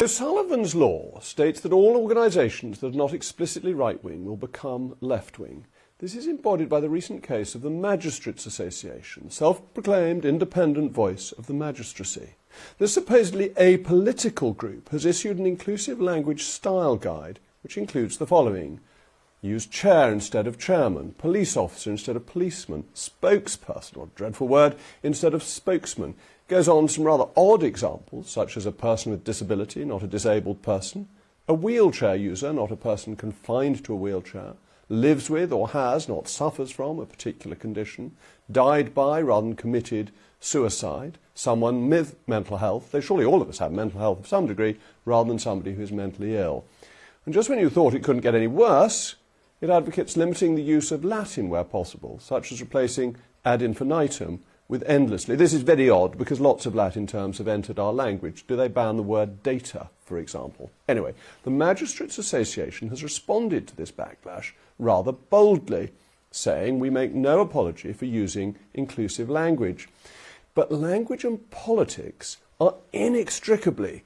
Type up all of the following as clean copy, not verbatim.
Sullivan's law states that all organisations that are not explicitly right-wing will become left-wing. This is embodied by the recent case of the Magistrates Association, self-proclaimed independent voice of the magistracy. This supposedly apolitical group has issued an inclusive language style guide which includes the following: use chair instead of chairman, police officer instead of policeman, spokesperson, or dreadful word, instead of spokesman. Goes on some rather odd examples, such as a person with disability, not a disabled person, a wheelchair user, not a person confined to a wheelchair, lives with or has, not suffers from, a particular condition, died by rather than committed suicide, someone with mental health. They surely all of us have mental health of some degree, rather than somebody who is mentally ill. And just when you thought it couldn't get any worse, it advocates limiting the use of Latin where possible, such as replacing ad infinitum with endlessly. This is very odd because lots of Latin terms have entered our language. Do they ban the word data, for example? Anyway, the Magistrates Association has responded to this backlash rather boldly, saying we make no apology for using inclusive language. But language and politics are inextricably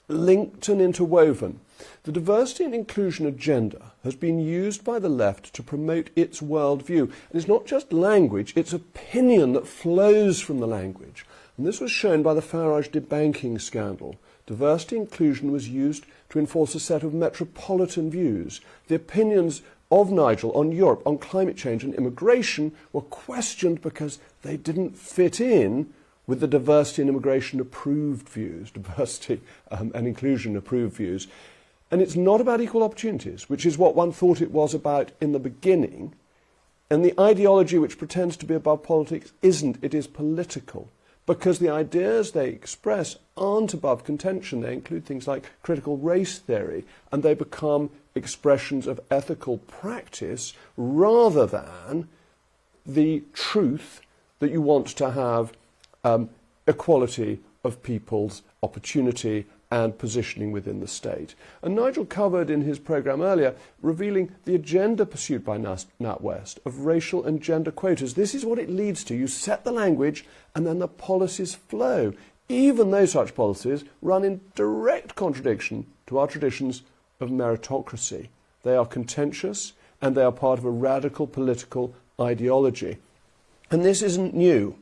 linked and interwoven. The diversity and inclusion agenda has been used by the left to promote its worldview. And it's not just language, it's opinion that flows from the language. And this was shown by the Farage debanking scandal. Diversity and inclusion was used to enforce a set of metropolitan views. The opinions of Nigel on Europe, on climate change and immigration were questioned because they didn't fit in with the diversity and immigration approved views, diversity and inclusion approved views. And it's not about equal opportunities, which is what one thought it was about in the beginning. And the ideology which pretends to be above politics isn't, it is political. Because the ideas they express aren't above contention. They include things like critical race theory, and they become expressions of ethical practice rather than the truth that you want to have equality of people's opportunity and positioning within the state. And Nigel covered in his programme earlier, revealing the agenda pursued by NatWest of racial and gender quotas. This is what it leads to. You set the language and then the policies flow, even though such policies run in direct contradiction to our traditions of meritocracy. They are contentious and they are part of a radical political ideology. And this isn't new.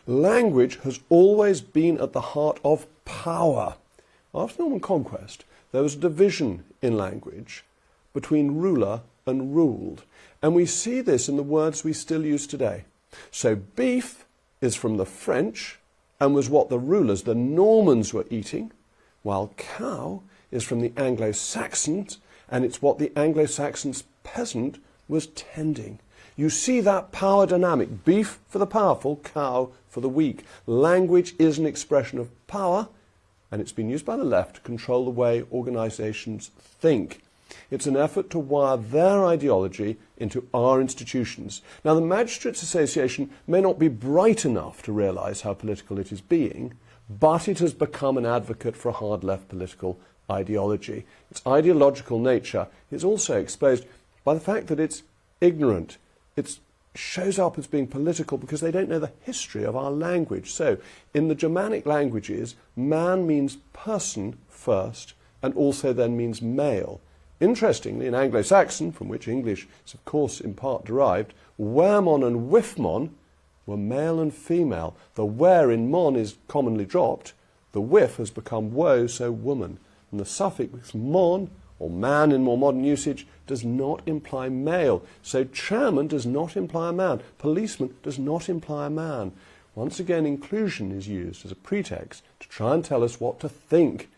Language has always been at the heart of power. After Norman conquest, there was a division in language between ruler and ruled. And we see this in the words we still use today. So beef is from the French and was what the rulers, the Normans, were eating, while cow is from the Anglo-Saxons and it's what the Anglo-Saxons peasant was tending. You see that power dynamic. Beef for the powerful, cow for the weak. Language is an expression of power, and it's been used by the left to control the way organisations think. It's an effort to wire their ideology into our institutions. Now, the Magistrates Association may not be bright enough to realise how political it is being, but it has become an advocate for a hard left political ideology. Its ideological nature is also exposed by the fact that it's ignorant. It shows up as being political because they don't know the history of our language. So, in the Germanic languages, man means person first and also then means male. Interestingly, in Anglo-Saxon, from which English is of course in part derived, weremon and whiffmon were male and female. The were in mon is commonly dropped. The whiff has become woe, so woman. And the suffix mon, or man in more modern usage, does not imply male. So chairman does not imply a man. Policeman does not imply a man. Once again, inclusion is used as a pretext to try and tell us what to think.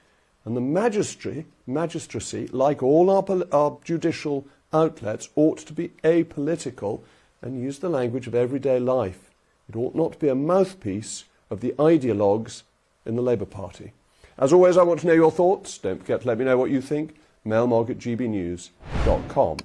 And the magistracy, like all our judicial outlets, ought to be apolitical and use the language of everyday life. It ought not to be a mouthpiece of the ideologues in the Labour Party. As always, I want to know your thoughts. Don't forget to let me know what you think. mailmog@gbnews.com.